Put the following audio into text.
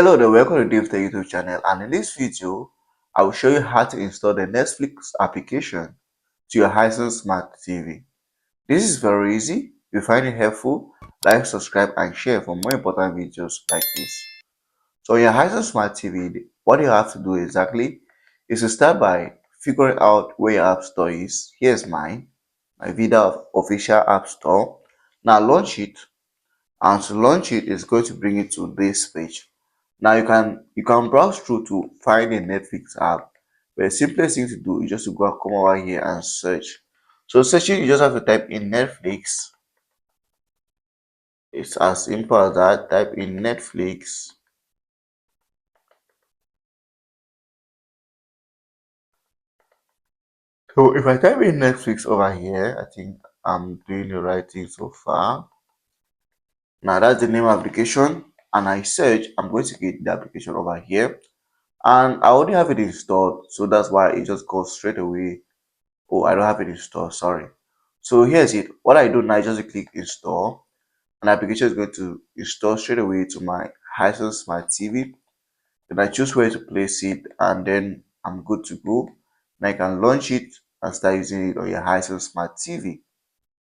Hello there, welcome to DaveTech YouTube channel, and in this video I will show you how to install the Netflix application to your Hisense Smart TV. This is very easy. If you find it helpful, like, subscribe and share for more important videos like this. So on your Hisense Smart TV, what you have to do exactly is to start by figuring out where your app store is. Here's mine, my Vida official app store. Now launch it, and to launch it is going to bring it to this page. Now you can browse through to find a Netflix app, but the simplest thing to do is just to go and come over here and search. So searching, you just have to type in Netflix. It's as simple as that. Type in Netflix. So if I type in Netflix over here, I think I'm doing the right thing so far. Now that's the name of application, and I search, I'm going to get the application over here. And I already have it installed, so that's why it just goes straight away. Oh, I don't have it installed, sorry. So here's it. What I do now is just click install, and the application is going to install straight away to my Hisense Smart TV. Then I choose where to place it, and then I'm good to go. And I can launch it and start using it on your Hisense Smart TV.